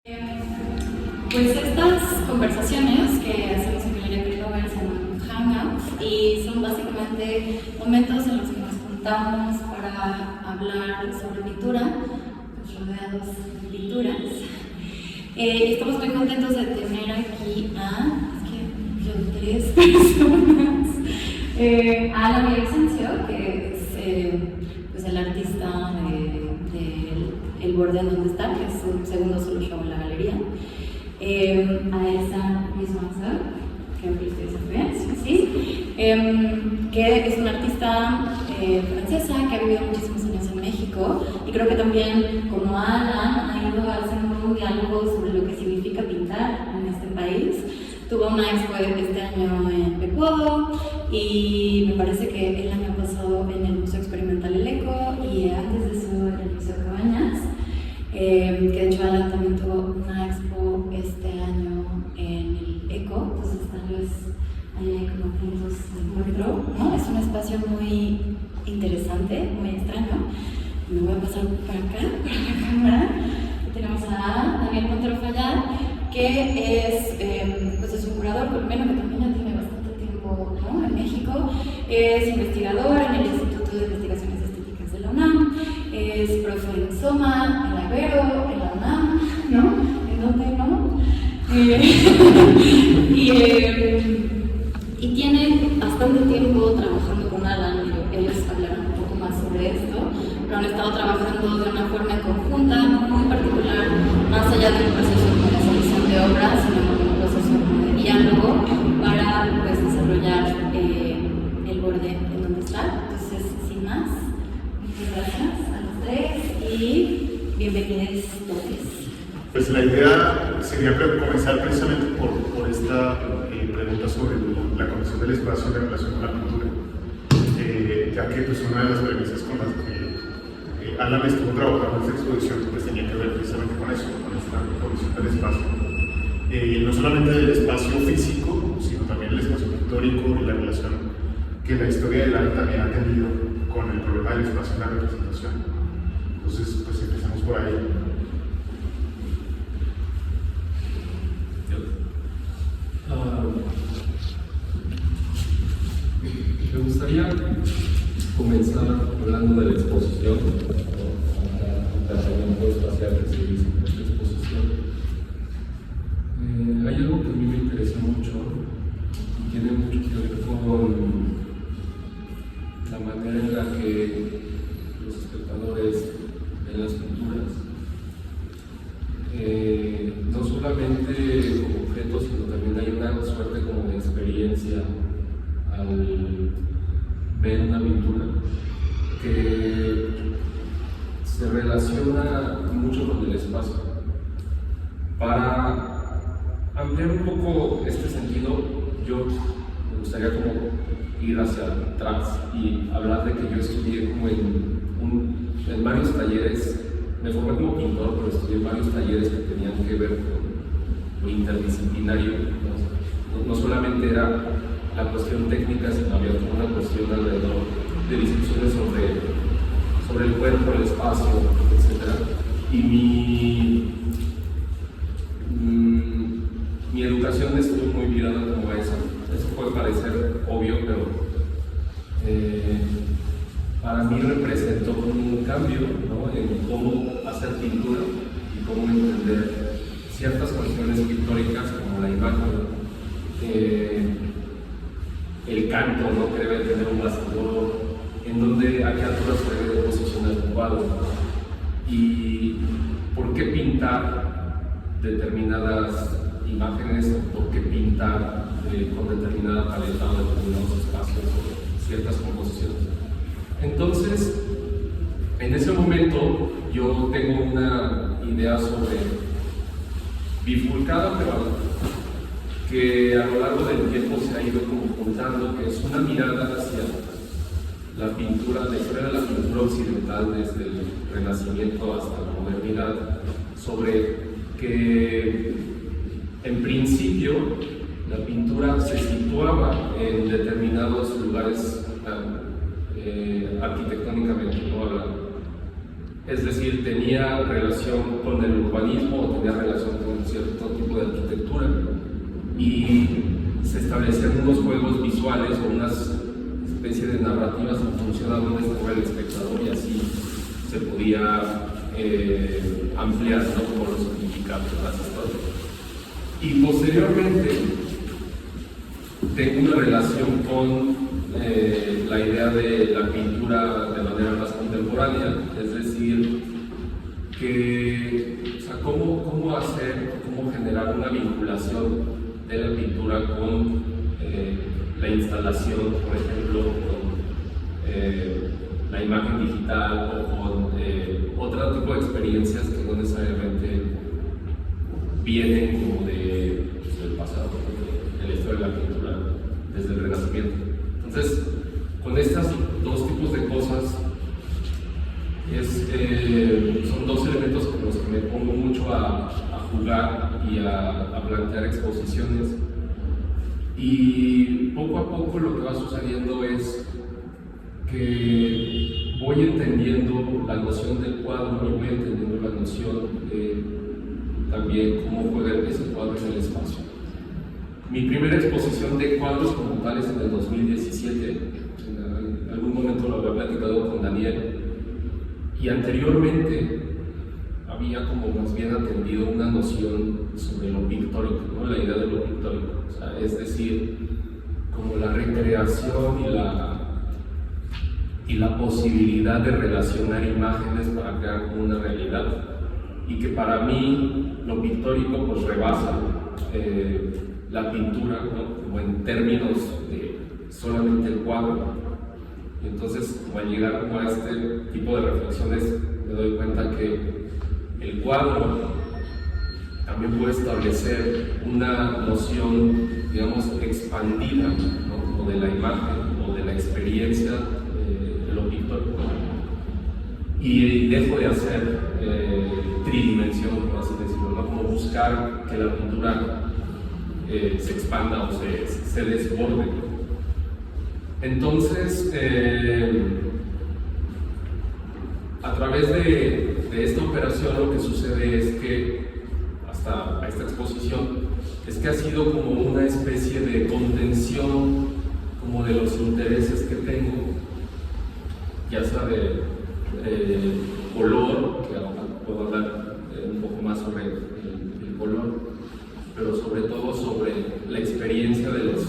Pues estas conversaciones que hacemos en Galería Cristóbal se llaman hangouts y son básicamente momentos en los que nos juntamos para hablar sobre pintura, pues rodeados de pinturas. Estamos muy contentos de tener aquí a tres personas. A Alan Villavicencio, que es pues el artista de El Borde en donde está, que es su segundo solo show en la galería. A Elsa Luis-Manzar, que ustedes sí, que es una artista francesa que ha vivido muchísimos años en México, y creo que también, como Alan, ha ido haciendo un diálogo sobre lo que significa pintar en este país. Tuvo una expo este año en Pecuodo y me parece que el año pasado en el Museo Experimental El Eco, y antes de eso en el Museo Cabañas, que de hecho Alan también tuvo una expo este año en el Eco, entonces tal vez ahí hay como puntos de encuentro, ¿no? Es un espacio muy interesante, muy extraño. Me voy a pasar para acá, para la cámara. Tenemos a Daniel Montero Fayad, que pues es un curador colombiano que también ya tiene bastante tiempo, ¿no?, en México. Es investigador en el Instituto de Investigaciones Estéticas de la UNAM, es profe de Soma, en la Ibero, en la UNAM, ¿no? ¿En dónde no? Y tiene bastante tiempo trabajando con Alan, y ellos hablarán un poco más sobre esto, pero han estado trabajando de una forma conjunta, muy particular, más allá de un proceso de comercialización de obras, sino como un proceso de diálogo para, pues, desarrollar el borde en donde está. Entonces, sin más, muchas gracias a los tres y bienvenidos todos. Pues la idea sería comenzar precisamente por esta pregunta sobre la condición del espacio en relación con la pintura, ya que pues una de las premisas con las que Alan estuvo trabajando en esta exposición pues tenía que ver precisamente con eso, con esta condición del espacio, no solamente del espacio físico, sino también el espacio pictórico y la relación que la historia del arte también ha tenido con el problema del espacio en la representación. Entonces pues empezamos por ahí. Me gustaría comenzar hablando de la exposición, el tratamiento espacial que se hizo en esta exposición. Hay algo que a mí me interesa mucho y tiene mucho que ver con la manera en la que los espectadores ven las pinturas, no solamente como objetos, sino también hay una suerte como de experiencia al ver una pintura que se relaciona mucho con el espacio. Para ampliar un poco este sentido, yo me gustaría como ir hacia atrás y hablar de que yo estudié como en varios talleres. Me formé como pintor, pero estudié varios talleres que tenían que ver con lo interdisciplinario. No solamente era la cuestión técnica, sino había una cuestión alrededor de discusiones sobre el cuerpo, el espacio, etc. Y mi educación estuvo muy virada como a eso. Eso puede parecer obvio, pero para mí representó un cambio, ¿no?, en cómo hacer pintura y cómo entender ciertas cuestiones pictóricas como la imagen, el canto, ¿no?, que debe tener un bastidor, en donde a qué altura se debe posicionar un cuadro, y por qué pintar determinadas imágenes, o por qué pintar con determinada paleta o determinados espacios o ciertas composiciones. Entonces, en ese momento yo tengo una idea sobre bifurcada, pero que a lo largo del tiempo se ha ido como juntando, que es una mirada hacia la pintura, la historia de la pintura occidental desde el Renacimiento hasta la modernidad, sobre que en principio la pintura se situaba en determinados lugares arquitectónicamente, ¿no?, hablando. Es decir, tenía relación con el urbanismo o tenía relación con cierto tipo de arquitectura, y se establecían unos juegos visuales o unas especie de narrativas en función a dónde estaba el espectador, y así se podía ampliar, ¿no?, como los significados de las historias. Y posteriormente tengo una relación con la idea de la pintura de manera más contemporánea, es decir, que, o sea, cómo generar una vinculación de la pintura con la instalación, por ejemplo, con la imagen digital o con otro tipo de experiencias que no necesariamente vienen como del pasado, de la historia de la pintura desde el Renacimiento. Entonces, con estas dos tipos de cosas, son dos elementos con los que me pongo mucho a jugar y a plantear exposiciones. Y poco a poco lo que va sucediendo es que voy entendiendo la noción del cuadro y voy entendiendo la noción de también cómo juega ese cuadro en el espacio. Mi primera exposición de cuadros como tal es en el 2017, en algún momento lo había platicado con Daniel, y anteriormente había como más bien atendido una noción sobre lo pictórico, ¿no?, la idea de lo pictórico, o sea, es decir, como la recreación y la posibilidad de relacionar imágenes para crear como una realidad, y que para mí lo pictórico pues rebasa la pintura, ¿no?, como en términos de solamente el cuadro. Y entonces, como al llegar como a este tipo de reflexiones, me doy cuenta que el cuadro también puede establecer una noción, digamos, expandida, ¿no?, o de la imagen o de la experiencia de lo pictórico, y dejo de hacer tridimensión, por así decirlo, ¿no?, como buscar que la pintura se expanda o se desborde. Entonces, a través de esta operación lo que sucede es que, hasta esta exposición, es que ha sido como una especie de contención como de los intereses que tengo, ya sea de color, que ahora puedo hablar un poco más sobre el color, pero sobre todo sobre la experiencia de las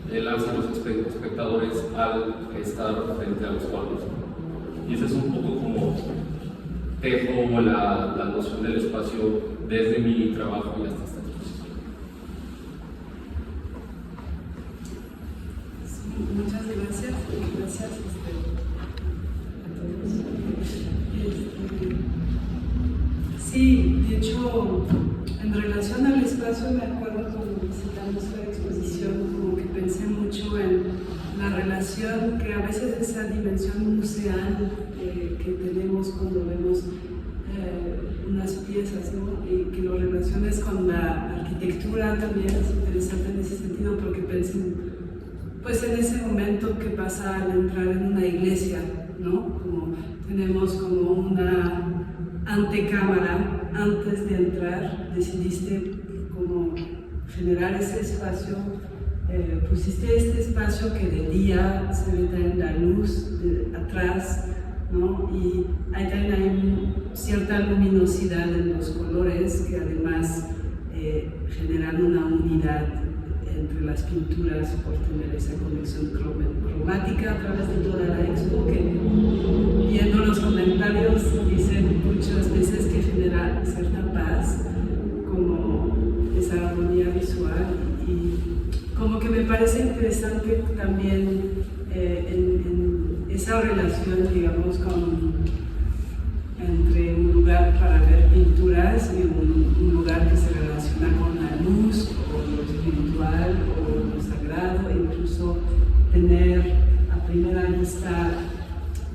y los espectadores al estar frente a los cuadros. Y ese es un poco como tejo la noción del espacio desde mi trabajo y hasta esta exposición. Sí, muchas gracias. Gracias a todos. Sí, de hecho, en relación al espacio, me acuerdo cuando visitamos la exposición, como que pensé mucho en la relación, que a veces esa dimensión museal que tenemos cuando vemos unas piezas, ¿no?, y que lo relaciones con la arquitectura también es interesante en ese sentido, porque pensé pues en ese momento que pasa al entrar en una iglesia, ¿no?, como tenemos como una antecámara antes de entrar, decidiste como generar ese espacio, pusiste este espacio que de día se ve también la luz atrás, ¿no?, y hay también cierta luminosidad en los colores que además generan una unidad entre las pinturas por tener esa conexión cromática a través de toda la expo, que viendo los comentarios dicen muchas veces que genera cierta paz, como esa armonía visual, y como que me parece interesante también en esa relación, digamos, entre un lugar para ver pinturas y un lugar que se relaciona con la luz o lo espiritual o lo sagrado, e incluso tener a primera vista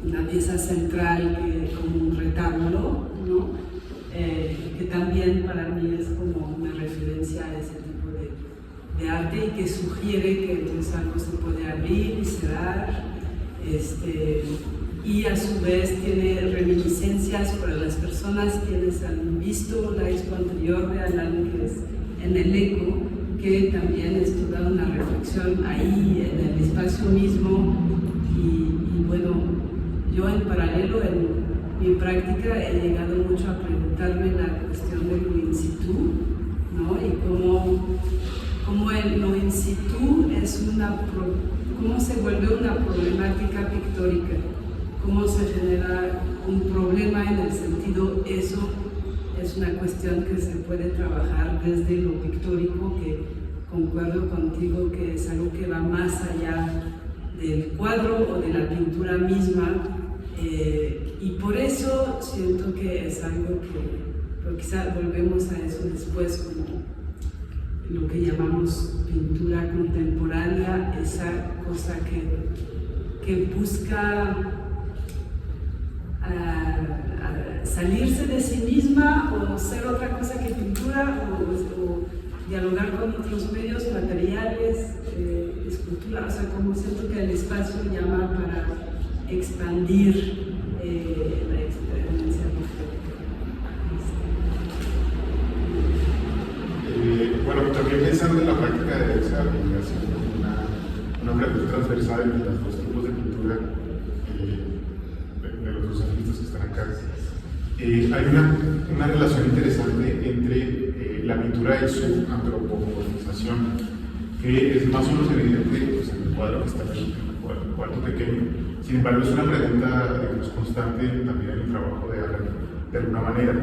una pieza central como un retablo, ¿no?, que también para mí es como una referencia a ese tipo de arte, y que sugiere que entonces algo se puede abrir y cerrar, y a su vez tiene reminiscencias para las personas quienes han visto la expo anterior de Alan, que es en el ECO, que también es toda una reflexión ahí en el espacio mismo. Y bueno, yo en paralelo en mi práctica he llegado mucho a preguntarme la cuestión de lo in situ, ¿no? Y cómo el lo in situ es cómo se vuelve una problemática pictórica, cómo se genera un problema en el sentido, eso es una cuestión que se puede trabajar desde lo pictórico, que concuerdo contigo que es algo que va más allá del cuadro o de la pintura misma, y por eso siento que es algo pero quizá volvemos a eso después, como lo que llamamos pintura contemporánea, esa cosa que busca salirse de sí misma o ser otra cosa que pintura, o dialogar con otros medios materiales, escultura, o sea, como siento que el espacio llama para expandir la experiencia pictórica. Bueno, también pensando en la práctica de Elsa, una práctica transversal en los dos tipos de pintura de los dos artistas que están acá. Hay una relación interesante entre la pintura y su antropomorfización, que es más o menos evidente pues, en el cuadro que está aquí, en el cuarto pequeño. Sin embargo, es una pregunta digamos, constante también en el trabajo de Alan, de alguna manera,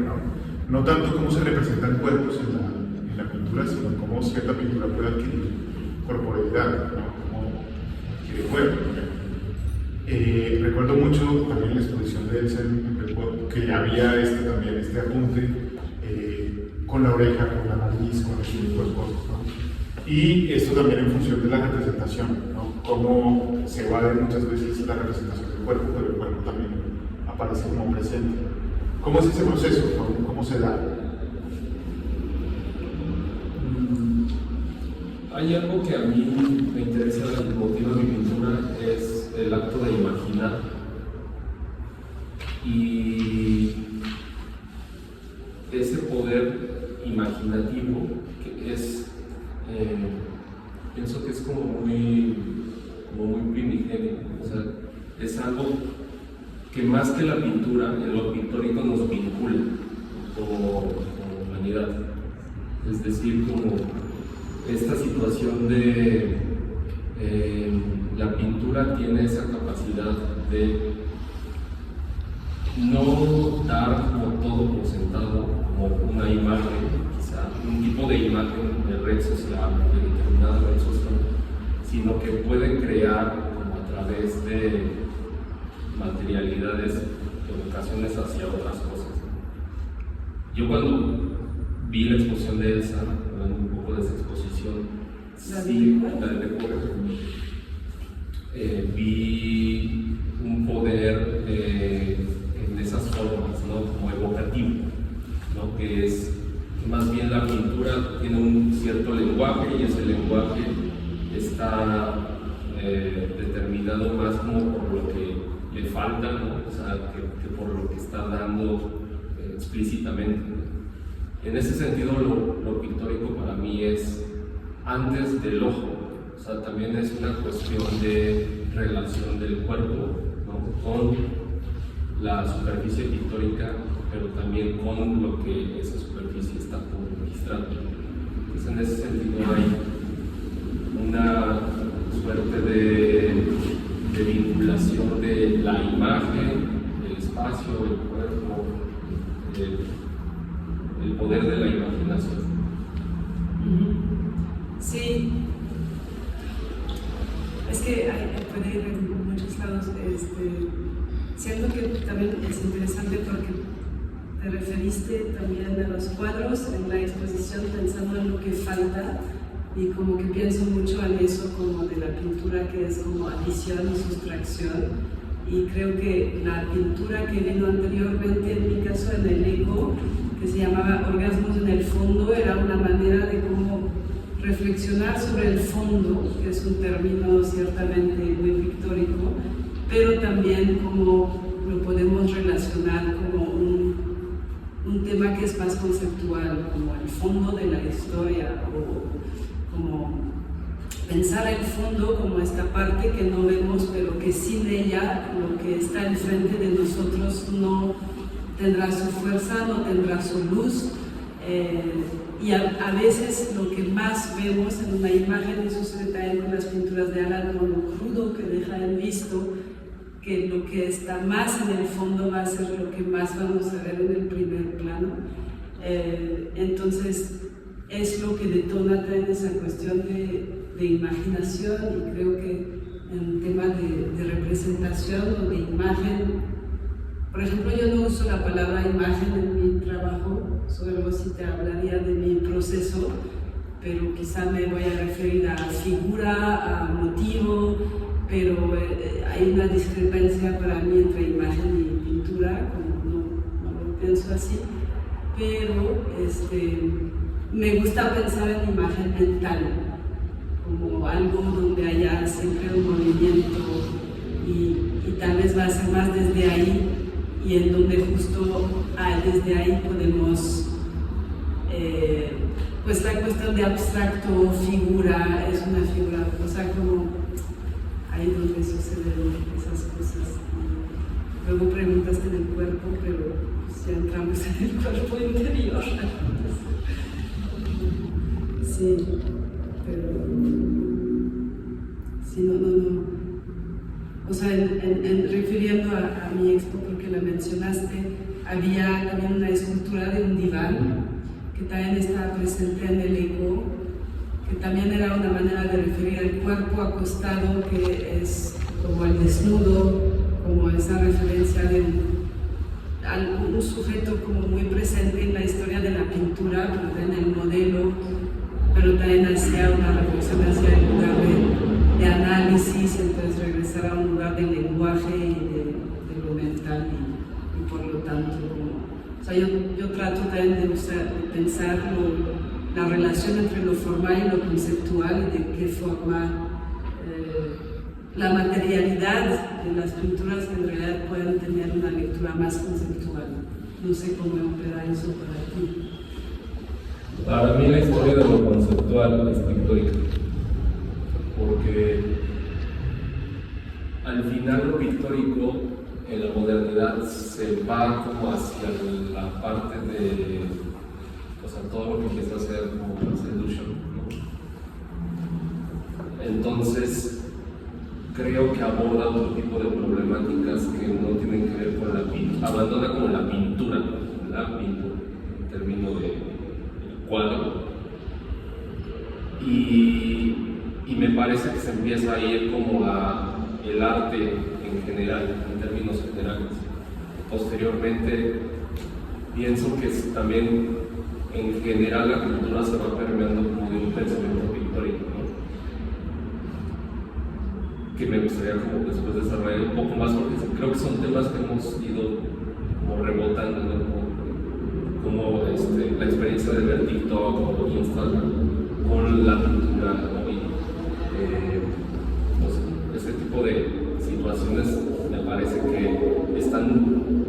no tanto cómo se representan cuerpos en la pintura, sino cómo cierta pintura puede adquirir corporeidad, cómo adquiere cuerpo. Recuerdo mucho también la exposición de Elsa en Pecuaro, que había también este apunte con la oreja, con la nariz, con ese tipo de cosas, ¿no? Y esto también en función de la representación, ¿no? Cómo se evade muchas veces la representación del cuerpo, pero el cuerpo también aparece como presente. ¿Cómo es ese proceso? ¿Cómo se da? Hay algo que a mí me interesa del motivo de mi pintura, es el acto de imaginar. Y ese poder imaginativo que es, pienso que es como muy primigenio, o sea, es algo que más que la pintura, en lo pictórico nos vincula como humanidad. Es decir, como esta situación de la pintura tiene esa capacidad de no dar como todo por sentado, como una imagen, quizá un tipo de imagen de red social, de determinada red social, sino que puede crear como a través de materialidades, evocaciones hacia otras cosas. Yo cuando vi la exposición de Elsa, hablando un poco de esa exposición, sí, la de Pecuaro, vi un poder en esas formas, ¿no? Como evocativo, ¿no? Que es más bien la pintura tiene un cierto lenguaje y ese lenguaje está determinado más como por lo que le falta, ¿no? O sea, que por lo que está dando explícitamente. En ese sentido, lo pictórico para mí es antes del ojo, o sea, también es una cuestión de relación del cuerpo, ¿no? Con la superficie pictórica, pero también con lo que esa superficie está por registrar. Entonces, en ese sentido hay una suerte de vinculación de la imagen, el espacio, el cuerpo, el poder de la imaginación. Sí, es que puede ir en muchos lados. Siento que también es interesante porque te referiste también a los cuadros en la exposición pensando en lo que falta, y como que pienso mucho en eso como de la pintura que es como adición y sustracción. Y creo que la pintura que vino anteriormente, en mi caso en el ECO, que se llamaba Orgasmos en el Fondo, era una manera de cómo reflexionar sobre el fondo, que es un término ciertamente muy pictórico, pero también cómo lo podemos relacionar como un tema que es más conceptual, como el fondo de la historia, o como pensar el fondo como esta parte que no vemos, pero que sin ella lo que está enfrente de nosotros no tendrá su fuerza, no tendrá su luz. Y a veces lo que más vemos en una imagen, y sucede también con las pinturas de Alan, con lo crudo que deja en visto, que lo que está más en el fondo va a ser lo que más vamos a ver en el primer plano. Entonces es lo que detona también esa cuestión de imaginación, y creo que en temas de representación o de imagen, por ejemplo, yo no uso la palabra imagen en mi trabajo, solo si te hablaría de mi proceso, pero quizá me voy a referir a figura, a motivo, pero hay una discrepancia para mí entre imagen y pintura, como no lo pienso así, pero me gusta pensar en imagen mental, como algo donde haya siempre un movimiento, y tal vez va a ser más desde ahí, y en donde justo desde ahí podemos, pues la cuestión de abstracto, figura, es una figura, o sea, como ahí donde suceden esas cosas. Luego preguntaste del cuerpo, pero pues ya entramos en el cuerpo interior. Sí, pero sí, no. O sea, refiriendo a mi expo, porque la mencionaste, había también una escultura de un diván que también estaba presente en el eco, que también era una manera de referir al cuerpo acostado, que es como el desnudo, como esa referencia de un sujeto como muy presente en la historia de la pintura, pero también el modelo, pero también hacía una reflexión hacia el lugar de análisis, entonces regresar a un lugar de lenguaje y de lo mental, y por lo tanto, o sea, yo trato también de pensar la relación entre lo formal y lo conceptual, y de qué forma la materialidad de las pinturas en realidad pueden tener una lectura más conceptual. No sé cómo opera eso para ti. Para mí la historia de lo conceptual es pictórica, porque al final lo pictórico en la modernidad se va como hacia la parte de, o sea, todo lo que empieza a ser como la seduction, ¿no? Entonces creo que aborda otro tipo de problemáticas que no tienen que ver con la pintura, abandona como la pintura, en términos de cuadro, y me parece que se empieza a ir como a el arte en general, en términos generales. Posteriormente pienso que también en general la cultura se va permeando como de un pensamiento pictórico, ¿no? Que me gustaría como después desarrollar un poco más, porque creo que son temas que hemos ido como rebotando, ¿no? Como la experiencia de ver TikTok o Instagram con la pintura, ¿no? Ese tipo de situaciones me parece que están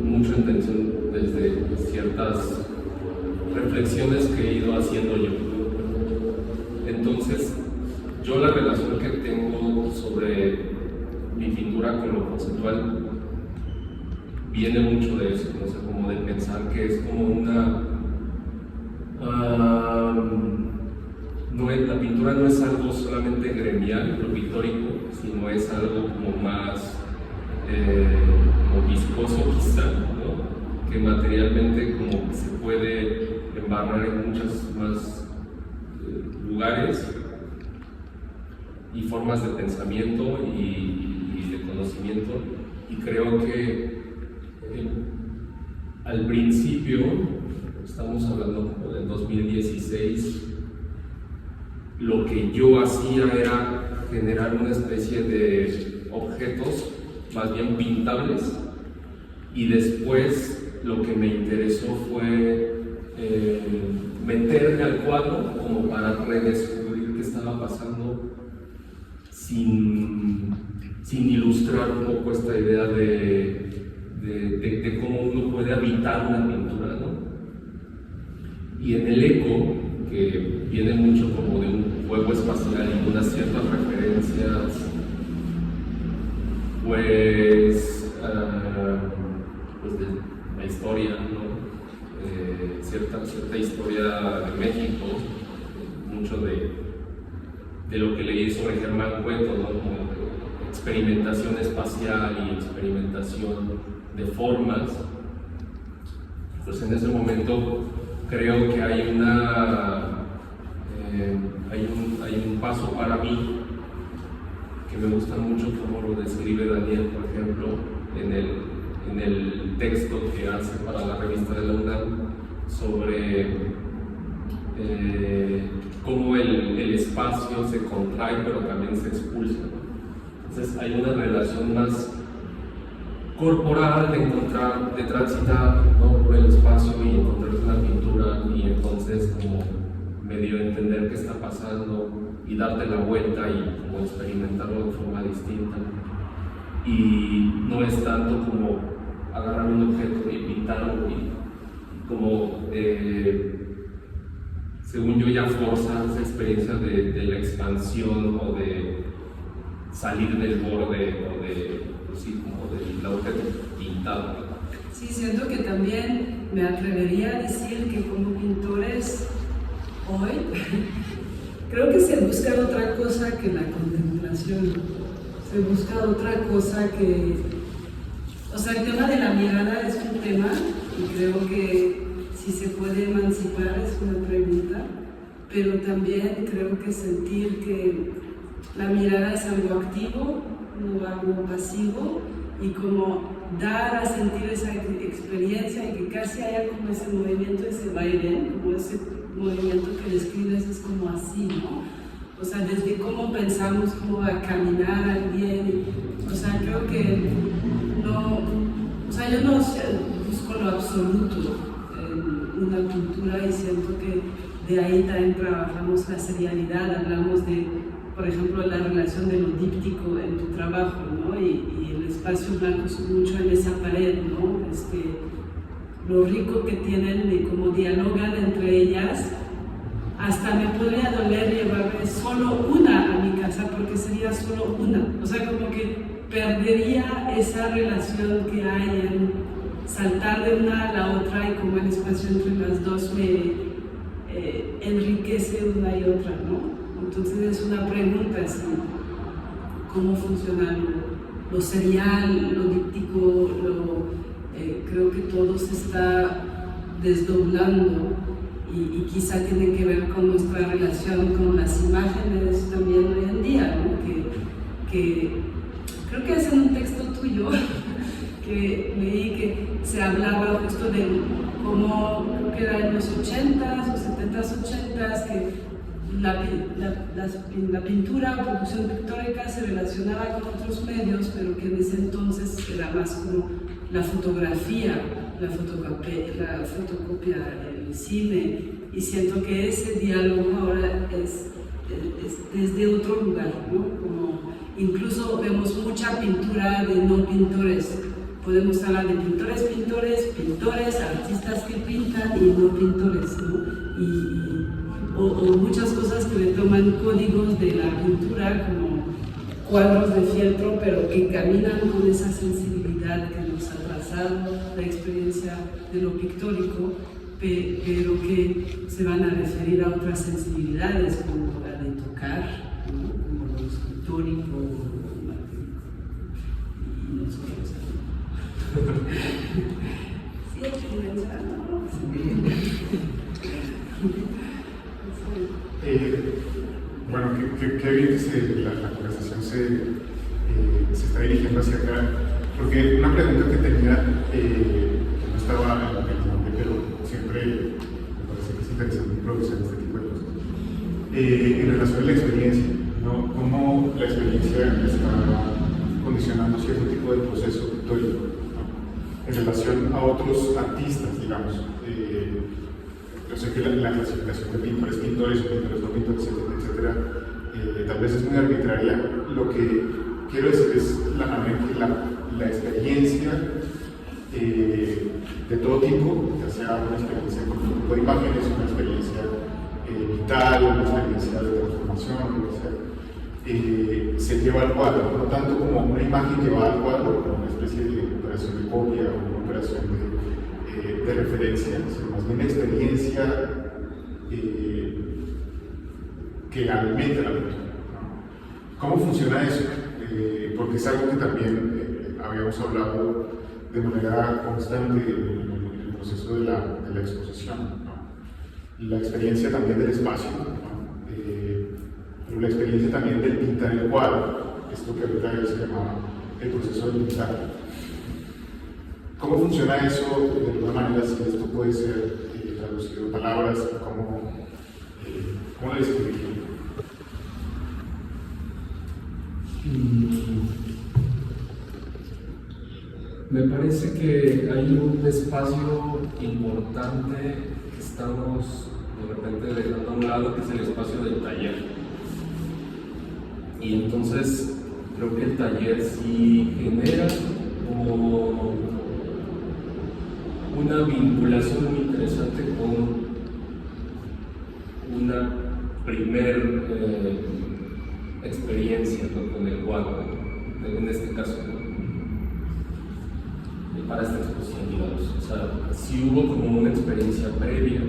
mucho en tensión desde ciertas reflexiones que he ido haciendo yo. Entonces, yo la relación que tengo sobre mi pintura con lo conceptual viene mucho de eso, no sé, como de pensar que es como una... la pintura no es algo solamente gremial, lo pictórico, sino es algo como más como viscoso quizá, ¿no? Que materialmente como que se puede embarrar en muchos más lugares y formas de pensamiento y de conocimiento, y creo que al principio, estamos hablando como del 2016, lo que yo hacía era generar una especie de objetos más bien pintables, y después lo que me interesó fue meterme al cuadro como para redescubrir qué estaba pasando sin sin ilustrar un poco esta idea de cómo uno puede habitar una pintura, ¿no? Y en el eco, que viene mucho como de un juego espacial y unas ciertas referencias, pues de la historia, ¿no? Cierta historia de México, mucho de lo que leí sobre Germán Cueto, ¿no? Como experimentación espacial y experimentación de formas. Pues en ese momento creo que hay un paso para mí que me gusta mucho como lo describe Daniel, por ejemplo, en el texto que hace para la revista de la UNAM sobre cómo el espacio se contrae pero también se expulsa. Entonces hay una relación más corporal de transitar, ¿no? Por el espacio y encontrar una pintura y entonces como medio entender qué está pasando y darte la vuelta y como experimentarlo de forma distinta. Y no es tanto como agarrar un objeto y pintarlo y como según yo ya forza esa experiencia de la expansión o de salir del borde o pues sí, como del objeto pintado. Sí, siento que también me atrevería a decir que como pintores hoy creo que se busca otra cosa que la contemplación, se busca otra cosa que, o sea, el tema de la mirada es un tema y creo que si se puede emancipar es una pregunta, pero también creo que sentir que la mirada es algo activo, no algo pasivo, y como dar a sentir esa experiencia y que casi haya como ese movimiento, ese baile, como ese movimiento que describes es como así, ¿no? O sea, desde cómo pensamos cómo va a caminar alguien, o sea, creo que no, o sea, yo no busco lo absoluto en una pintura y siento que de ahí también trabajamos la serialidad, hablamos de, por ejemplo, la relación de lo díptico en tu trabajo, ¿no? Y el espacio blanco es mucho en esa pared, ¿no? Lo rico que tienen y cómo dialogan entre ellas. Hasta me podría doler llevarme solo una a mi casa porque sería solo una. O sea, como que perdería esa relación que hay en saltar de una a la otra y como el espacio entre las dos me enriquece una y otra, ¿no? Entonces es una pregunta así, ¿cómo funciona lo serial, lo díptico, creo que todo se está desdoblando y quizá tiene que ver con nuestra relación con las imágenes también hoy en día, ¿no? Que creo que es en un texto tuyo que leí que se hablaba justo de cómo, creo que era en los 80s o 70s, 80s, que la pintura o producción pictórica se relacionaba con otros medios, pero que en ese entonces era más como la fotografía, la fotocopia, el cine, y siento que ese diálogo ahora es desde otro lugar, ¿no? Como incluso vemos mucha pintura de no pintores. Podemos hablar de pintores, artistas que pintan y no pintores, ¿no? O muchas cosas que le toman códigos de la pintura como cuadros de fieltro, pero que caminan con esa sensibilidad que nos ha trazado la experiencia de lo pictórico, pero que se van a referir a otras sensibilidades como la de tocar, ¿no? Como lo escultórico y nosotros. Sí, hay que pensar, ¿no? Bueno, qué bien que la conversación se está dirigiendo hacia acá, porque una pregunta que tenía, que no estaba en el guión, pero siempre me parece que es interesante improvisar este tipo de cosas, en relación a la experiencia, ¿no? Cómo la experiencia está condicionando cierto tipo de proceso pictórico, ¿no? En relación a otros artistas, digamos. Yo sé que la clasificación de pintores o pintores no pintores, etcétera, tal vez es muy arbitraria. Lo que quiero decir es la manera en que la experiencia de todo tipo, ya sea una experiencia con un tipo de imágenes, una experiencia vital, una experiencia de transformación, se lleva al cuadro, no tanto como una imagen que va al cuadro, como una especie de operación de copia o una operación de referencia, sino más bien una experiencia que alimenta la pintura. ¿Cómo funciona eso? Porque es algo que también habíamos hablado de manera constante en el proceso de la exposición, ¿no? La experiencia también del espacio, ¿no? Pero la experiencia también del pintar el cuadro, esto que ahorita se llama el proceso de pintar. ¿Cómo funciona eso? De alguna manera, si esto puede ser traducido en palabras, ¿cómo lo describiría? Me parece que hay un espacio importante que estamos de repente dejando a un lado, que es el espacio del taller. Y entonces creo que el taller sí genera como una vinculación muy interesante con una primer experiencia, ¿no? Con el cuadro, en este caso, ¿no? Para esta exposición, digamos. O sea, sí hubo como una experiencia previa,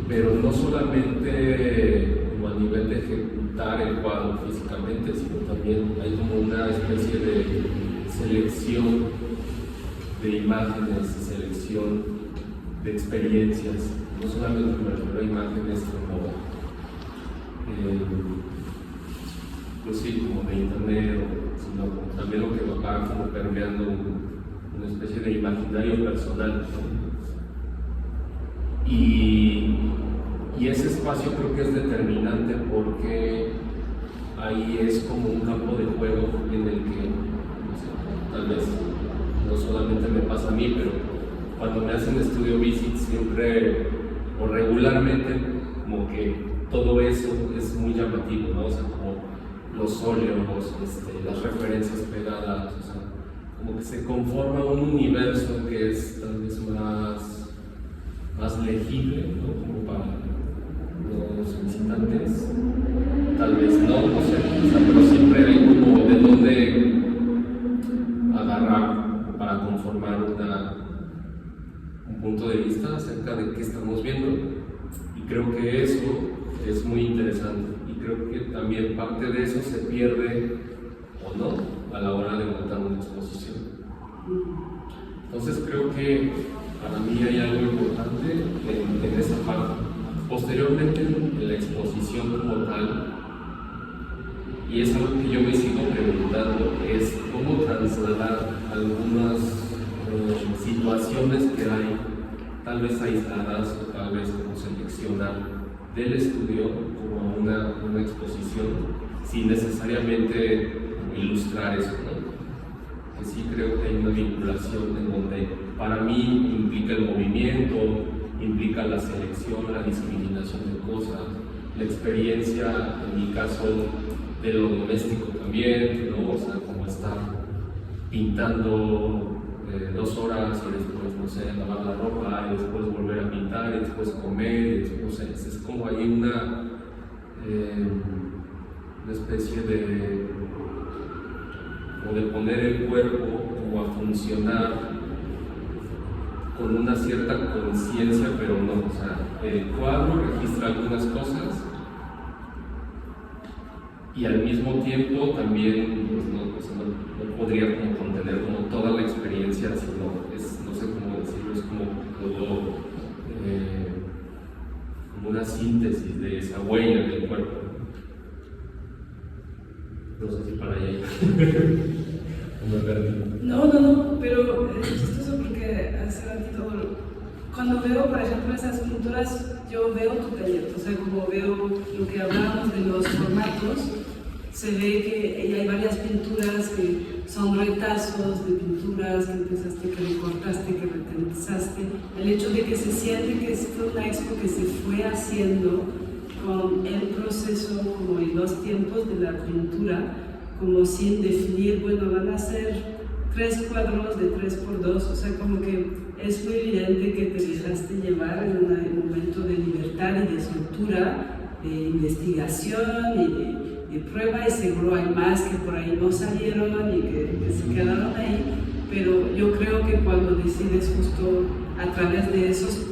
pero no solamente como a nivel de ejecutar el cuadro físicamente, sino también hay como una especie de selección de imágenes, selección de experiencias, no solamente me refiero a imágenes como pues sí, como de internet, sino como también lo que va como permeando una especie de imaginario personal. Y ese espacio creo que es determinante porque ahí es como un campo de juego en el que, no sé, tal vez no solamente me pasa a mí, pero cuando me hacen estudio visit siempre o regularmente como que todo eso es muy llamativo, ¿no? O sea, como los óleos, las referencias pegadas, o sea, como que se conforma un universo que es tal vez más legible, ¿no? Como para los visitantes, tal vez no sé, o sea, pero siempre hay como de dónde agarrar para conformar un punto de vista acerca de qué estamos viendo, y creo que eso es muy interesante, y creo que también parte de eso se pierde o no a la hora de montar una exposición. Entonces creo que para mí hay algo importante en esa parte. Posteriormente en la exposición como tal, y es algo que yo me sigo preguntando, es cómo trasladar algunas situaciones que hay, tal vez aisladas o tal vez como seleccionar del estudio como una exposición, sin necesariamente ilustrar eso, ¿no? Que sí creo que hay una vinculación en donde para mí implica el movimiento, implica la selección, la discriminación de cosas, la experiencia, en mi caso, de lo doméstico también, ¿no? O sea, como estar pintando 2 horas y después, no sé, lavar la ropa y después volver a pintar y después comer, y después, no sé, es como hay una especie de poner el cuerpo como a funcionar con una cierta conciencia, pero no, o sea, el cuadro registra algunas cosas y al mismo tiempo también pues, no podría como contener como toda la experiencia, sino es, no sé cómo decirlo, es como todo como una síntesis de esa huella del cuerpo. No sé si para allá me perdí. No, pero es chistoso porque hace ratito, cuando veo, por ejemplo, esas pinturas, yo veo tu taller, o sea, como veo lo que hablamos de los formatos, se ve que hay varias pinturas que son retazos de pinturas que empezaste, que recortaste, que retenizaste. El hecho de que se siente que fue una expo que se fue haciendo con el proceso como en los tiempos de la pintura, como sin definir, bueno, van a ser 3 cuadros de 3x2, o sea, como que es muy evidente que te dejaste llevar en un momento de libertad y de soltura, de investigación y de prueba, y seguro hay más que por ahí no salieron y que se quedaron ahí, pero yo creo que cuando decides justo a través de esos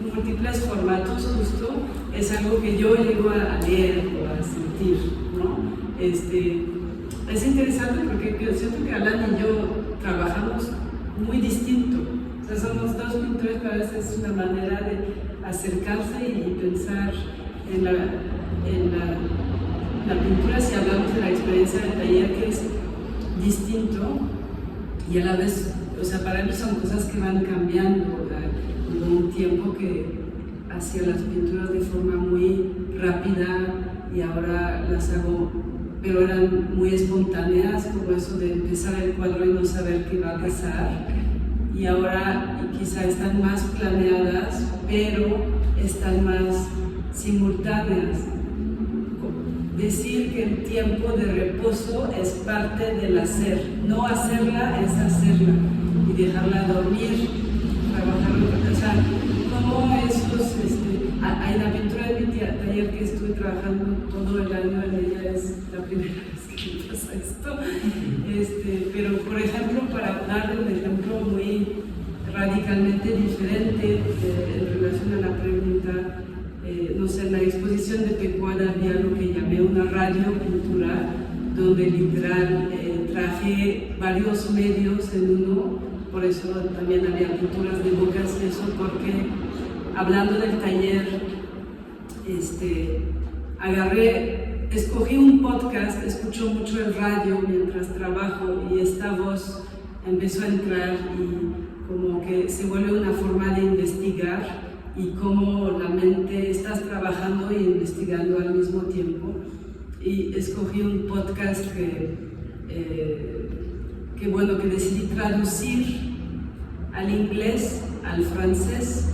múltiples formatos, justo es algo que yo llego a leer o a sentir, ¿no? Es interesante porque yo siento que Alan y yo trabajamos muy distinto. O sea, somos dos pintores, pero a veces es una manera de acercarse y pensar en la pintura, si hablamos de la experiencia del taller, que es distinto y a la vez, o sea, para mí son cosas que van cambiando. Hubo un tiempo que hacía las pinturas de forma muy rápida y ahora las hago, pero eran muy espontáneas, como eso de empezar el cuadro y no saber qué va a pasar. Y ahora quizá están más planeadas, pero están más simultáneas. Decir que el tiempo de reposo es parte del hacer, no hacerla es hacerla y dejarla dormir, trabajarlo, o sea, como esos, hay la pintura de mi taller que estuve trabajando todo el año en ella, es la primera vez que me pasa esto, pero por ejemplo, para dar un ejemplo muy radicalmente diferente en relación a la pregunta, no sé, en la exposición de Pecuada había lo que llamé una radiopintura, donde literal traje varios medios en uno, por eso también había pinturas de bocas y eso, porque hablando del taller, escogí un podcast, escucho mucho el radio mientras trabajo y esta voz empezó a entrar y como que se vuelve una forma de investigar y cómo la mente estás trabajando e investigando al mismo tiempo. Y escogí un podcast que decidí traducir al inglés, al francés,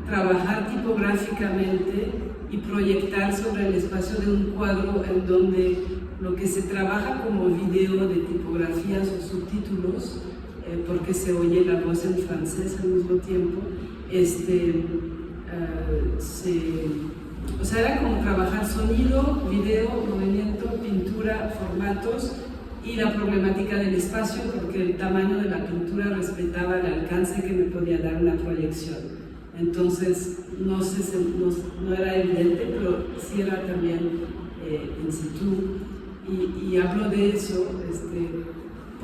trabajar tipográficamente y proyectar sobre el espacio de un cuadro en donde lo que se trabaja como video de tipografías o subtítulos, porque se oye la voz en francés al mismo tiempo, o sea, era como trabajar sonido, video, movimiento, pintura, formatos y la problemática del espacio, porque el tamaño de la pintura respetaba el alcance que me podía dar una proyección. Entonces, no era evidente, pero sí era también in situ. Y hablo de eso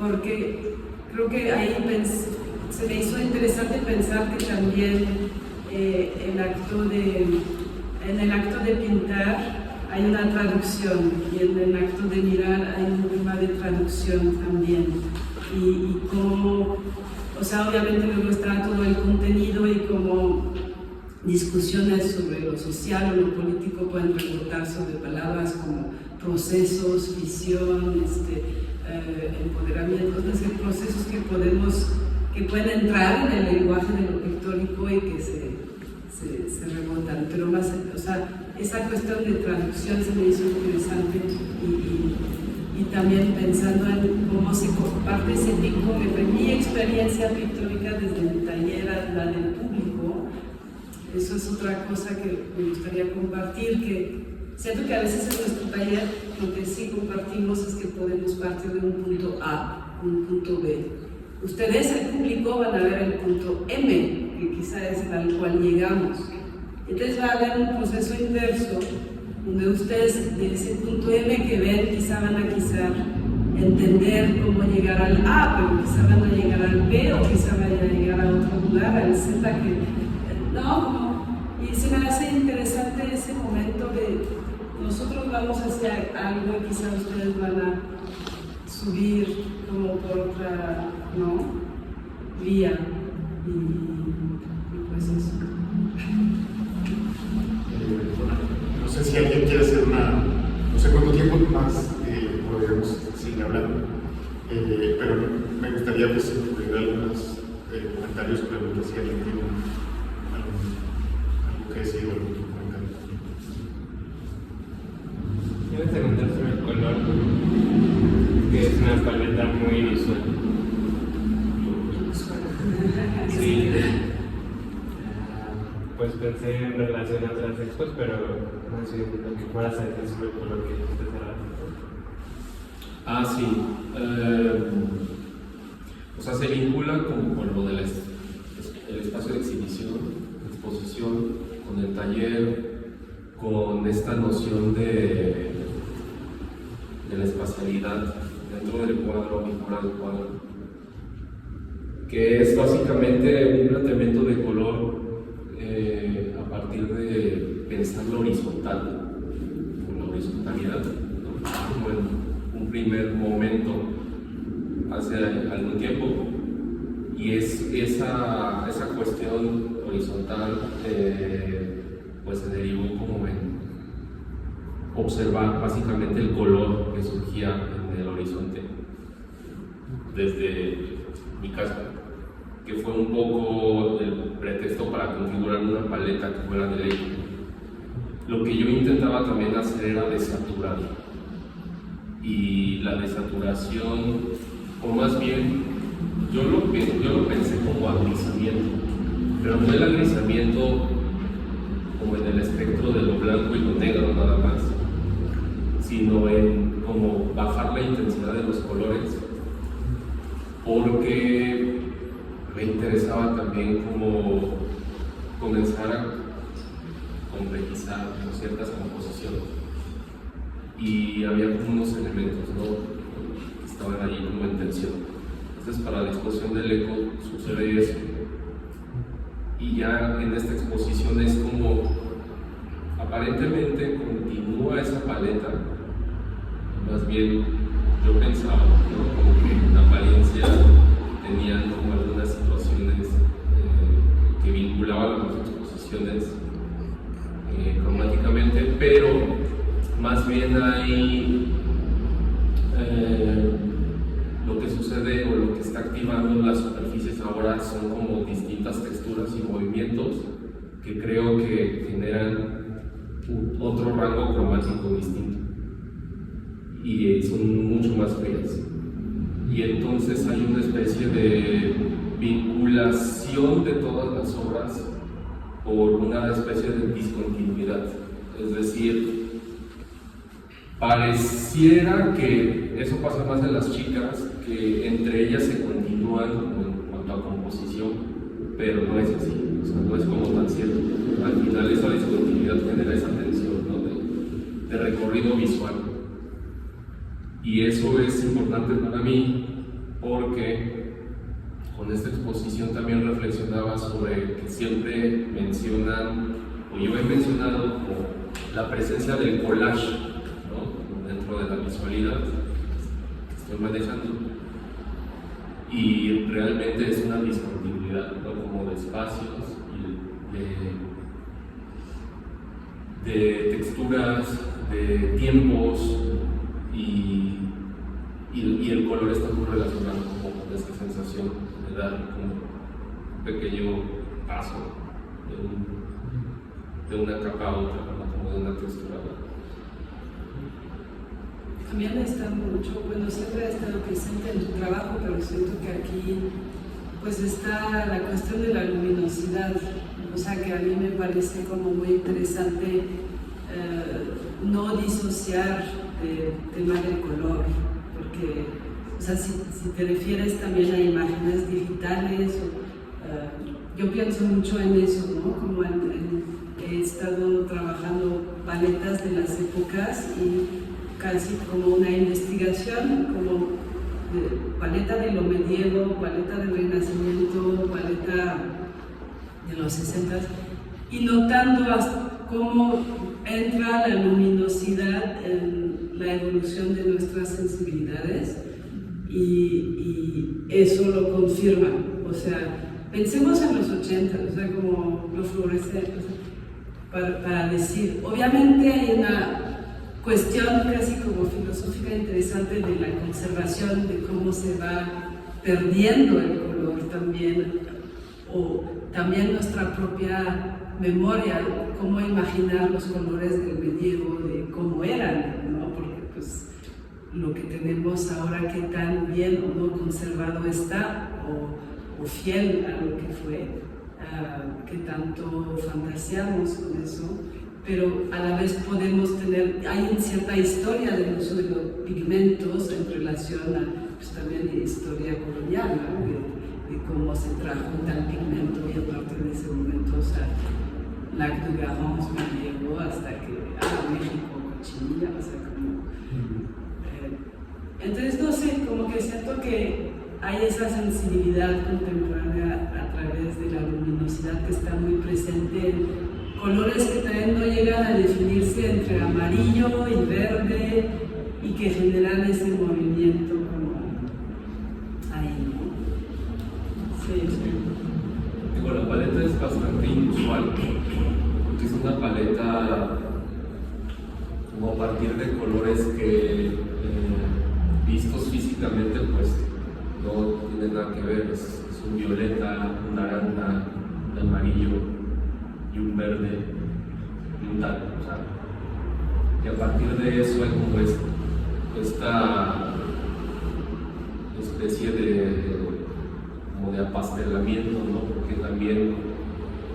porque creo que ahí se me hizo interesante pensar que también en el acto de pintar hay una traducción y en el acto de mirar hay un tema de traducción también. Y cómo, o sea, obviamente luego está todo el contenido y cómo discusiones sobre lo social o lo político pueden rebotar sobre palabras como procesos, visión, empoderamiento, es decir, procesos que pueden entrar en el lenguaje de lo pictórico y que se rebotan, pero más, o sea, esa cuestión de traducción se me hizo interesante y también pensando en cómo se comparte ese vínculo de mi experiencia pictórica desde mi taller a la del público. Eso es otra cosa que me gustaría compartir, que siento que a veces en nuestro taller lo que sí compartimos es que podemos partir de un punto A, un punto B. Ustedes, el público, van a ver el punto M, que quizá es al cual llegamos. Entonces va a haber un proceso inverso, donde ustedes de ese punto M que ven, quizá van a entender cómo llegar al A, pero quizá van a llegar al B, o quizá van a llegar a otro lugar, al Z, y se me hace interesante ese momento de nosotros vamos hacia algo y quizá ustedes van a subir como por otra vía y pues eso. No sé si alguien quiere hacer no sé cuánto tiempo más podríamos seguir hablando, pero me gustaría pues incluir algunos comentarios, preguntas, si alguien tiene algo que decir o algún comentario. Yo voy a preguntar sobre el color. pensé en relación a otras expos, pero no sé lo que puedas decir sobre todo lo que usted Ah, sí. O sea, se vincula con lo del el espacio de exhibición, de exposición, con el taller, con esta noción de la espacialidad dentro del cuadro, vinculado al cuadro, que es básicamente un planteamiento de color a partir de pensar lo horizontal, con la horizontalidad, ¿no? Como en un primer momento hace algún tiempo, y es esa cuestión horizontal pues se derivó como en observar básicamente el color que surgía en el horizonte desde mi casa, que fue un poco el pretexto para configurar una paleta que fuera de ley. Lo que yo intentaba también hacer era desaturar, y la desaturación, o más bien yo lo pensé como agrisamiento, pero no el agrisamiento como en el espectro de lo blanco y lo negro nada más, sino en como bajar la intensidad de los colores, porque me interesaba también como comenzar a complejizar ciertas composiciones, y había como unos elementos, ¿no?, que estaban allí como en tensión. Entonces, para la exposición del eco sucede eso, y ya en esta exposición es como aparentemente continúa esa paleta. Más bien yo pensaba, ¿no?, como que en apariencia tenían como algunas situaciones que vinculaban las exposiciones cromáticamente, pero más bien hay lo que sucede o lo que está activando las superficies ahora son como distintas texturas y movimientos que creo que generan otro rango cromático distinto, y son mucho más frías, y entonces hay una especie de vinculación de todas las obras por una especie de discontinuidad. Es decir, pareciera que eso pasa más en las chicas, que entre ellas se continúan en cuanto a composición, pero no es así, o sea, no es como tan cierto. Al final esa discontinuidad genera esa tensión, ¿no?, de recorrido visual, y eso es importante para mí porque con esta exposición también reflexionaba sobre que siempre mencionan, o yo he mencionado, como la presencia del collage, ¿no?, dentro de la visualidad que estoy manejando, y realmente es una discontinuidad, ¿no?, como de espacios y de texturas, de tiempos, y el color está muy relacionado como con esta sensación de dar un pequeño paso de una capa a otra, ¿no?, como de una textura. También está mucho, bueno, siempre ha estado presente en tu trabajo, pero siento que aquí pues está la cuestión de la luminosidad, o sea que a mí me parece como muy interesante no disociar el tema del color, porque, o sea, si te refieres también a imágenes digitales, yo pienso mucho en eso, ¿no? Como he estado trabajando paletas de las épocas y casi como una investigación, como paleta de lo medievo, paleta del Renacimiento, paleta de los 60, y notando cómo entra la luminosidad en la evolución de nuestras sensibilidades, y eso lo confirma. O sea, pensemos en los 80, o sea, como lo fluorescente, o sea, para decir, obviamente hay una cuestión casi como filosófica interesante de la conservación, de cómo se va perdiendo el color también, o también nuestra propia memoria, cómo imaginar los colores del medievo, de cómo eran, ¿no? Porque pues lo que tenemos ahora, qué tan bien o no conservado está, o fiel a lo que fue. que tanto fantaseamos con eso, pero a la vez podemos tener, hay cierta historia del uso de los pigmentos en relación a pues, también la historia colonial, ¿no? de cómo se trajo tal pigmento y a partir de ese momento, o sea, Lac de Garance me llegó hasta que, México, cochinilla, o sea, como... entonces, no sé, como que siento que hay esa sensibilidad contemporánea a través de la luminosidad que está muy presente en colores que también no llegan a definirse entre amarillo y verde y que generan ese movimiento como ahí, ¿no? Sí. Digo, la paleta es bastante inusual, porque es una paleta como a partir de colores que vistos físicamente pues no tienen nada que ver, es un violeta, un naranja, un amarillo y un verde y un tal, o sea, y a partir de eso hay como esta especie como de apastelamiento, ¿no? Porque también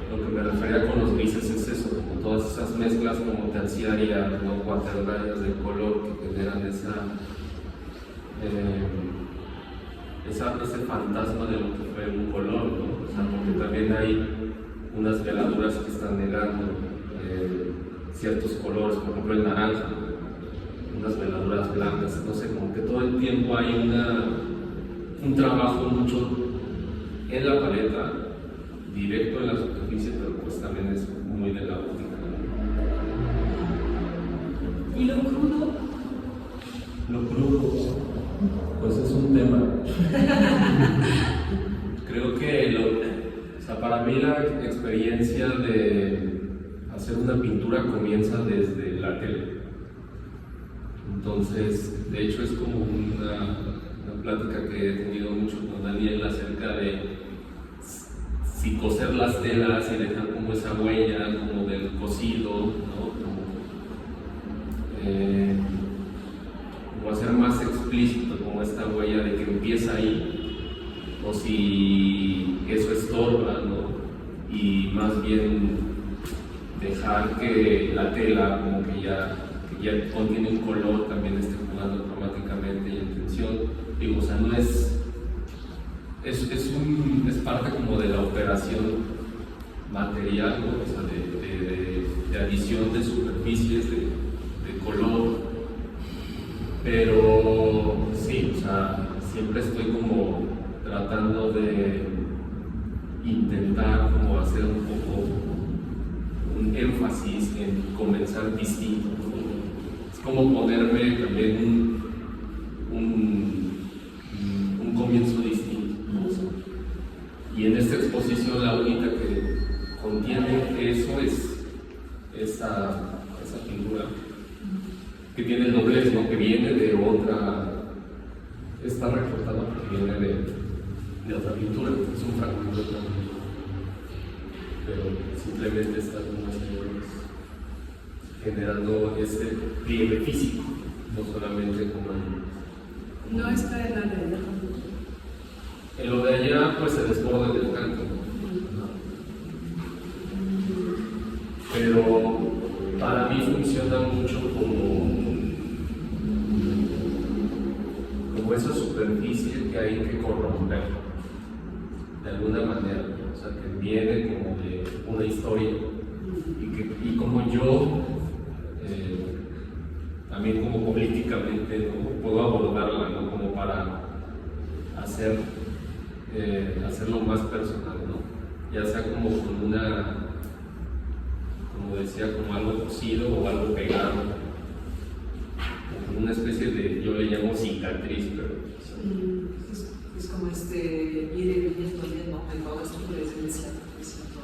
lo que me refería con los grises es eso, como todas esas mezclas como terciarias, ¿no? Cuaternarias de color que generan ese fantasma de lo que fue un color, ¿no? O sea, porque también hay unas veladuras que están negando ciertos colores, por ejemplo el naranja, unas veladuras blancas, no sé, como que todo el tiempo hay un trabajo mucho en la paleta, directo en la superficie, pero pues también es muy de la óptica, ¿no? ¿Y lo crudo? Lo crudo, pues es un tema. Creo que o sea, para mí la experiencia de hacer una pintura comienza desde la tele. Entonces, de hecho es como una plática que he tenido mucho con Daniel acerca de si coser las telas y dejar como esa huella como del cosido, ¿no? Como hacer más explícito como esta huella de que empieza ahí, o si eso estorba, ¿no? Y más bien dejar que la tela como que ya contiene un color, también esté jugando cromáticamente y en tensión. Digo, o sea, no es parte como de la operación material, ¿no? O sea, de adición de superficies, de color, pero sí, o sea, siempre estoy como tratando de intentar como hacer un poco un énfasis en comenzar distinto, ¿no? Es como ponerme también un comienzo distinto, ¿no? Y en esta exposición la única que contiene eso es esa pintura que tiene el doblez, ¿no? Que viene de otra, está recortada porque viene de otra pintura, es un fragmento de otra pintura, pero simplemente está como generando este pliegue físico, no solamente como No está en la arena. en lo de allá pues se desborda del canto, pero para mí funciona mucho como esa superficie que hay que corromper de alguna manera, o sea, que viene como de una historia y como yo también como políticamente, ¿no? Puedo abordarla, ¿no? Como para hacerlo más personal, ¿no? Ya sea como con una, como decía, como algo cosido o algo pegado, como una especie de, yo le llamo cicatriz, pero es como ir y venir ¿no? En toda esta presencia que siento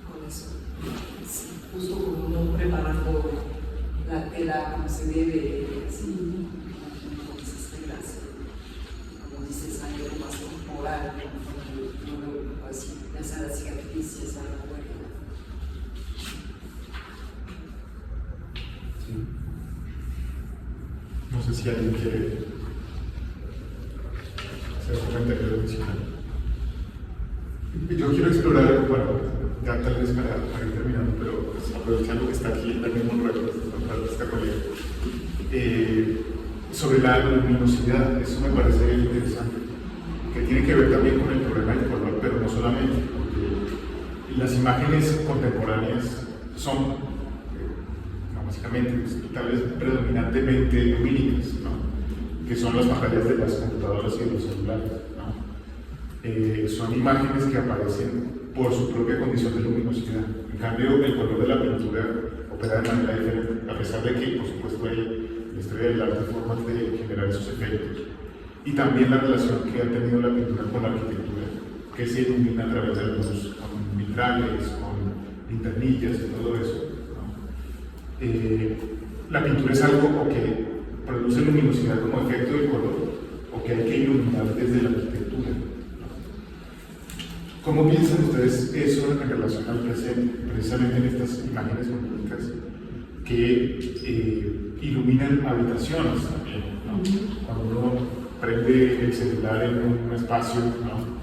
con eso. Es justo como uno preparando la tela como se debe, así, con esas telas, como dices, algo más corporal, como así, ya sea la cicatriz, ya sea la huella. No sé si alguien quiere hacer un comentario adicional. Yo quiero explorar, bueno, ya tal vez para ir terminando, pero pues, aprovechando que está aquí el mismo reto, esta colega, sobre la luminosidad, eso me parece interesante, que tiene que ver también con el problema del color, pero no solamente, porque las imágenes contemporáneas son, básicamente, pues, tal vez predominantemente lumínicas, ¿no? Que son las pantallas de las computadoras y de los celulares, ¿no? Son imágenes que aparecen por su propia condición de luminosidad. En cambio, el color de la pintura opera de manera diferente, a pesar de que, por supuesto, la historia del arte forma de generar esos efectos. Y también la relación que ha tenido la pintura con la arquitectura, que se ilumina a través de la luz, con vitrales, con linternillas y todo eso, ¿no? La pintura es algo o que produce luminosidad como efecto del color, o que hay que iluminar desde la arquitectura. ¿Cómo piensan ustedes eso en relación al presente, precisamente en estas imágenes lumínicas que iluminan habitaciones también, ¿no? Cuando uno prende el celular en un espacio, ¿no?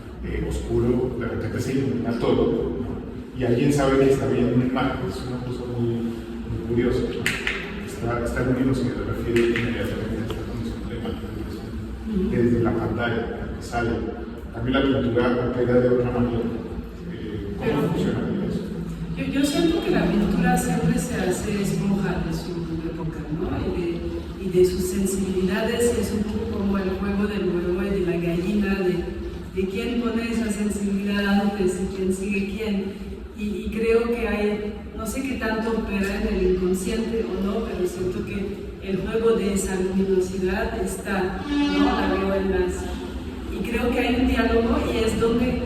Oscuro, de repente se ilumina todo, ¿no? Y alguien sabe que está viendo una imagen, es una cosa muy curiosa, ¿no? Esta luminosidad refiere inmediatamente a esta condición de imagen que desde la pantalla que sale. También la pintura opera de otra manera. ¿Cómo funciona eso? Yo siento que la pintura siempre se hace esponja de su época, ¿no? Y de sus sensibilidades, es un poco como el juego del huevo y de la gallina, de quién pone esa sensibilidad antes y quién sigue quién. Y creo que hay, no sé qué tanto opera en el inconsciente o no, pero siento que el juego de esa luminosidad está, ¿no? La veo en las... Y creo que hay un diálogo y es donde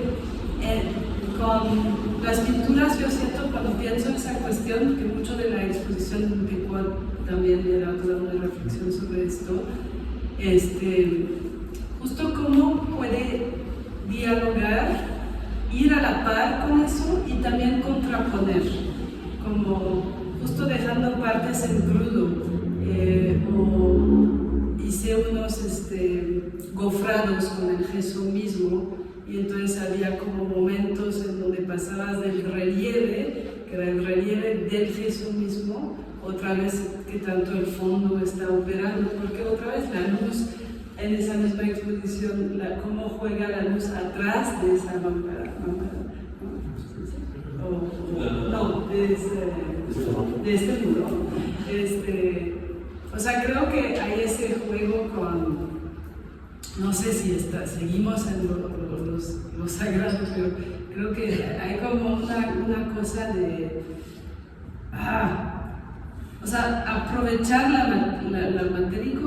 con las pinturas yo siento cuando pienso en esa cuestión que mucho de la exposición de Quad también era toda una reflexión sobre esto, justo cómo puede dialogar, ir a la par con eso y también contraponer, como justo dejando partes en crudo, hice unos gofrados con el gesso mismo y entonces había como momentos en donde pasabas del relieve, que era el relieve del gesso mismo, otra vez que tanto el fondo está operando, porque otra vez la luz en esa misma exposición, cómo juega la luz atrás de esa lámpara, de este muro. O sea, creo que hay ese juego con, no sé si seguimos en lo sagrado, pero creo que hay como una cosa de, o sea, aprovechar la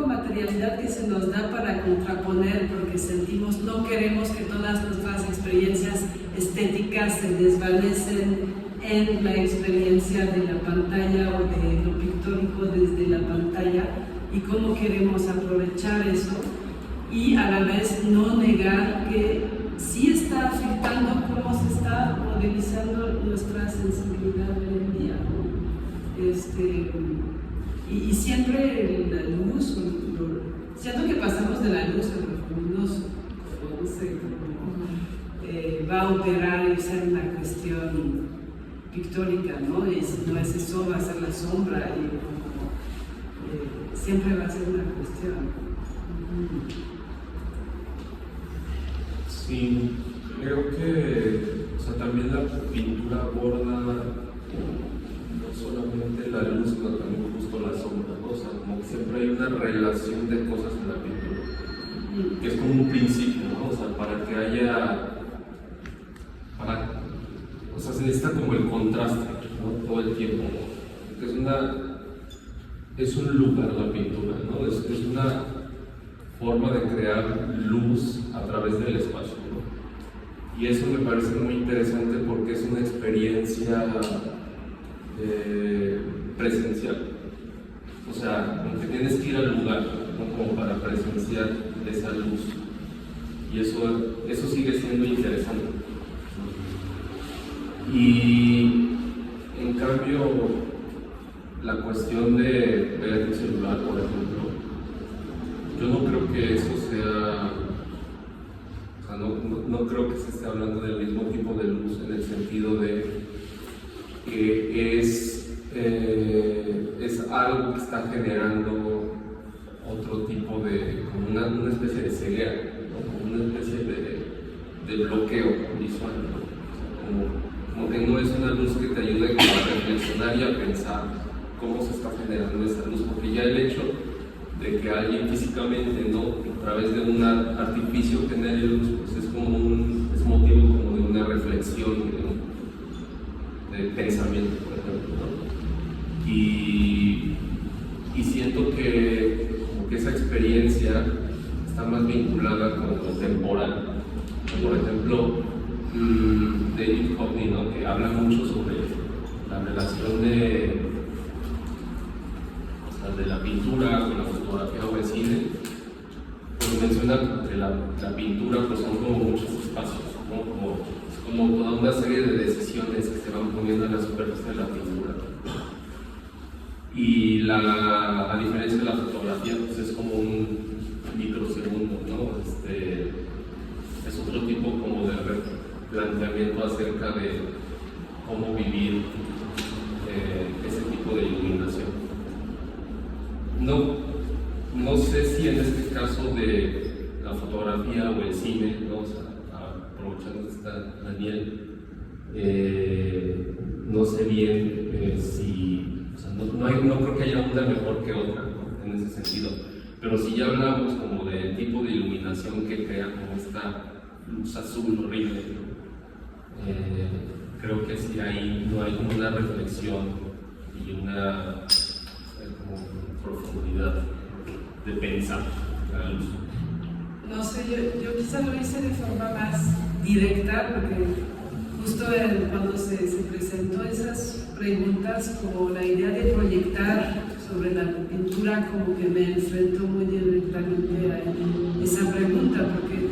materialidad que se nos da para contraponer, porque sentimos, no queremos que todas nuestras experiencias estéticas se desvanecen en la experiencia de la pantalla o de lo pictórico desde la pantalla, y cómo queremos aprovechar eso y a la vez no negar que sí está afectando cómo se está modelizando nuestra sensibilidad hoy en día, ¿no? Y siempre la luz, siento que pasamos de la luz a los mundos, no sé, va a operar y ser una cuestión pictórica, ¿no? Y si no es eso, va a ser la sombra y siempre va a ser una cuestión. Sí, creo que, o sea, también la pintura aborda no solamente la luz, sino también justo la sombra, ¿no? O sea, como que siempre hay una relación de cosas en la pintura, que es como un principio, ¿no? O sea, para que haya, o sea, se necesita como el contraste, ¿no? Todo el tiempo, ¿no? Es un lugar la pintura, ¿no? Es una forma de crear luz a través del espacio, ¿no? Y eso me parece muy interesante porque es una experiencia presencial. O sea, como que tienes que ir al lugar, ¿no? Como para presenciar esa luz. Y eso sigue siendo interesante. Y en cambio, la cuestión de ver el celular, por ejemplo, yo no creo que eso sea, o sea, no no creo que se esté hablando del mismo tipo de luz en el sentido de que es algo que está generando otro tipo de, como una especie de ceguera, ¿no? Como una especie de bloqueo visual, ¿no? Como que no es una luz que te ayude a reflexionar y a pensar cómo se está generando esa luz, porque ya el hecho de que alguien físicamente, ¿no?, a través de un artificio genere luz, pues es motivo como de una reflexión, de pensamiento, por ejemplo, ¿no? Y siento que como que esa experiencia está más vinculada con lo temporal. Por ejemplo, David Hockney, ¿no?, que habla mucho sobre la relación de la pintura con la fotografía o el cine, pues menciona que la pintura pues son como muchos espacios, ¿no? como toda una serie de decisiones que se van poniendo en la superficie de la pintura. Y a diferencia de la fotografía, pues es como un microsegundo, ¿no? Es otro tipo como de planteamiento acerca de cómo vivir ese tipo de iluminación. No sé si en este caso de la fotografía o el cine, ¿no? O sea, aprovechando que está Daniel, no sé bien si, o sea, no creo que haya una mejor que otra, ¿no?, en ese sentido, pero si ya hablamos como del tipo de iluminación que crea como esta luz azul horrible, ¿no? Creo que sí no hay como una reflexión y una como profundidad de pensar la luz. No sé, yo quizá lo hice de forma más directa, porque justo cuando se presentó esas preguntas, como la idea de proyectar sobre la pintura, como que me enfrentó muy directamente a esa pregunta, porque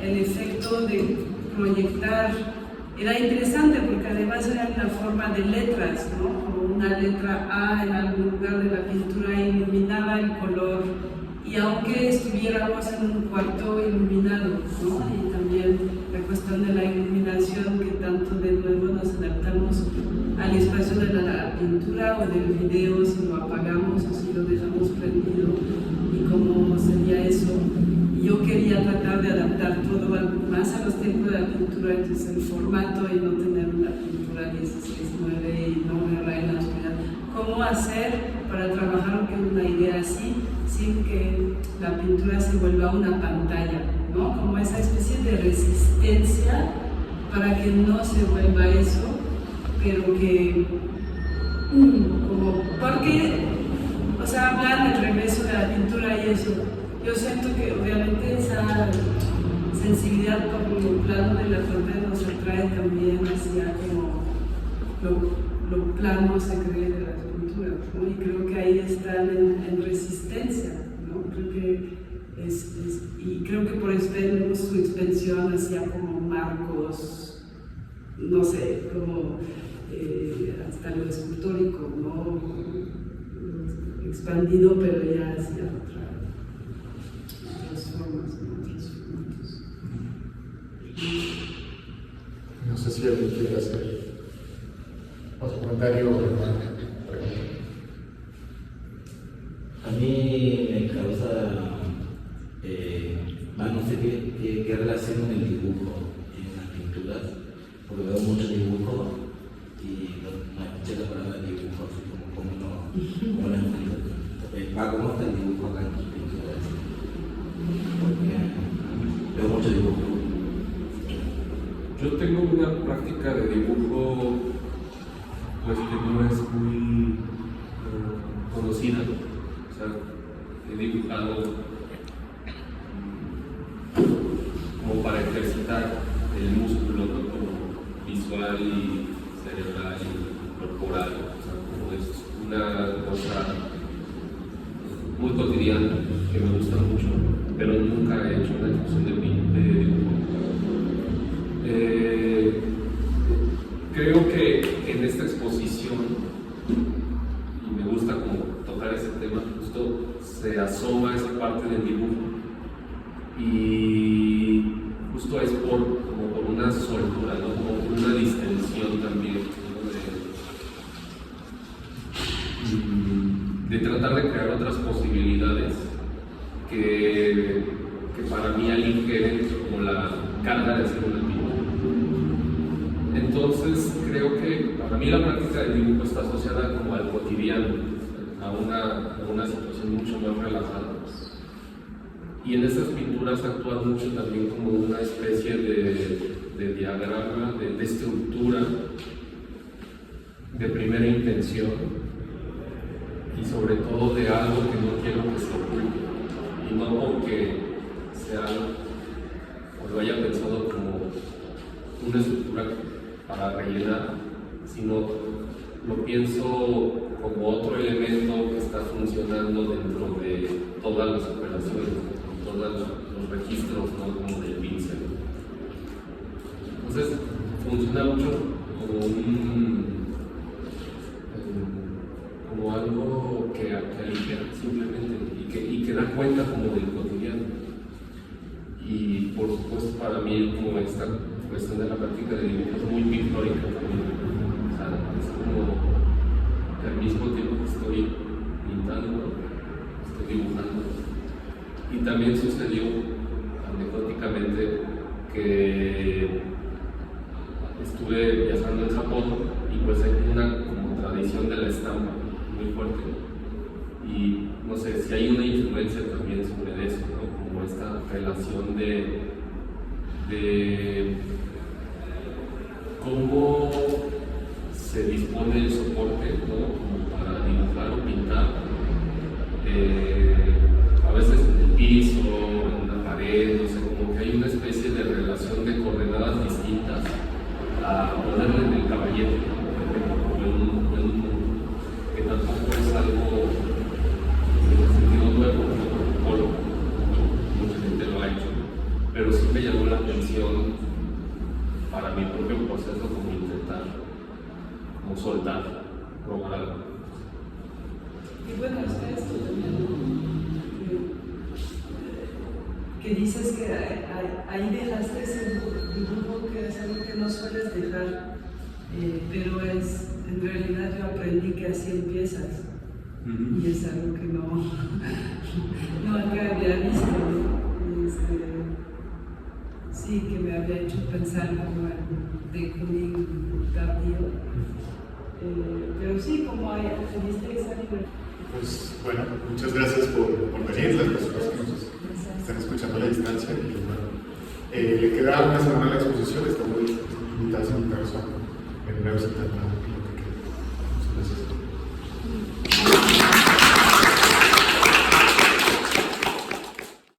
el efecto de proyectar era interesante, porque además era en la forma de letras, ¿no? Como una letra A en algún lugar de la pintura iluminaba el color, y aunque estuviéramos en un cuarto iluminado, ¿no? Y también la cuestión de la iluminación, que tanto de nuevo nos adaptamos al espacio de la pintura o del video, si lo apagamos o si lo dejamos prendido, y cómo sería eso. Yo quería tratar de adaptar todo más a los tiempos de la pintura, entonces el formato, y no tener una pintura 16:9 y no verla en la oscuridad. ¿Cómo hacer para trabajar con una idea así, sin que la pintura se vuelva una pantalla, ¿no? Como esa especie de resistencia para que no se vuelva eso, pero que, porque, o sea, hablar del regreso de la pintura y eso, yo siento que obviamente esa sensibilidad por el plano de la pantalla nos atrae también hacia como lo plano se cree de las pinturas, ¿no? Y creo que ahí están en resistencia, ¿no? Creo que y creo que por eso tenemos su expansión hacia como marcos, no sé, como hasta lo escultórico, ¿no? Expandido, pero ya hacia otras formas, ¿no? Otros formatos. No sé si alguien quiere hacer otro comentario o pregunta. A mí me causa, no sé qué relación en el dibujo y en las pinturas, porque veo mucho dibujo y no escuché la palabra dibujo, así como no la entiendo. ¿Cómo está el dibujo acá en tus pinturas? Porque veo mucho dibujo. Yo tengo una práctica de dibujo pues que no es muy conocida. O sea, he dibujado como para ejercitar el músculo, ¿no? Como visual y cerebral y corporal. O sea, como es una cosa muy cotidiana que me gusta mucho, pero nunca he hecho una exposición de dibujo. Creo que en esta exposición, y me gusta como tocar ese tema, justo se asoma esa parte del dibujo, y justo es por carga de hacer una pintura. Entonces creo que para mí la práctica del dibujo está asociada como al cotidiano, a una situación mucho más relajada. Y en estas pinturas actúa mucho también como una especie de diagrama, de estructura, de primera intención y sobre todo de algo que no quiero que se oculte y no porque sea o lo haya pensado como una estructura para rellenar, sino lo pienso como otro elemento que está funcionando dentro de todas las operaciones, todos los registros, ¿no? Como del pincel. Entonces funciona mucho como algo que aligera simplemente y que da cuenta como del cotidiano. Y por supuesto para mí como esta cuestión de la práctica de dibujo es muy pictórica también. O sea, es como que al mismo tiempo que estoy pintando, estoy dibujando. Y también sucedió anecdóticamente que estuve viajando en Japón y pues hay una como tradición de la estampa muy fuerte y no sé si hay una influencia también sobre eso, ¿no? Como esta relación de cómo se dispone el soporte, ¿no? Como para dibujar o pintar, a veces en el piso, en una pared, no sé, como que hay una especie de relación de coordenadas distintas a ponerle en el caballete, o en un que tampoco es algo en el sentido nuevo, mucha gente lo ha hecho, pero sí me llamó la atención para mi propio proceso como intentar, como soltar, probar algo. Y bueno, está esto también, que dices que ahí dejaste ese dibujo que es algo que no sueles dejar, pero en realidad yo aprendí que así empiezas. Y es algo que no había visto, ¿no? Sí, que me había hecho pensar como en de Kundin tardío. Pero sí, como tuviste esa libertad. Pues bueno, muchas gracias por venir, las personas que nos están escuchando a la distancia. Y, bueno, le queda una semana a la exposición, está muy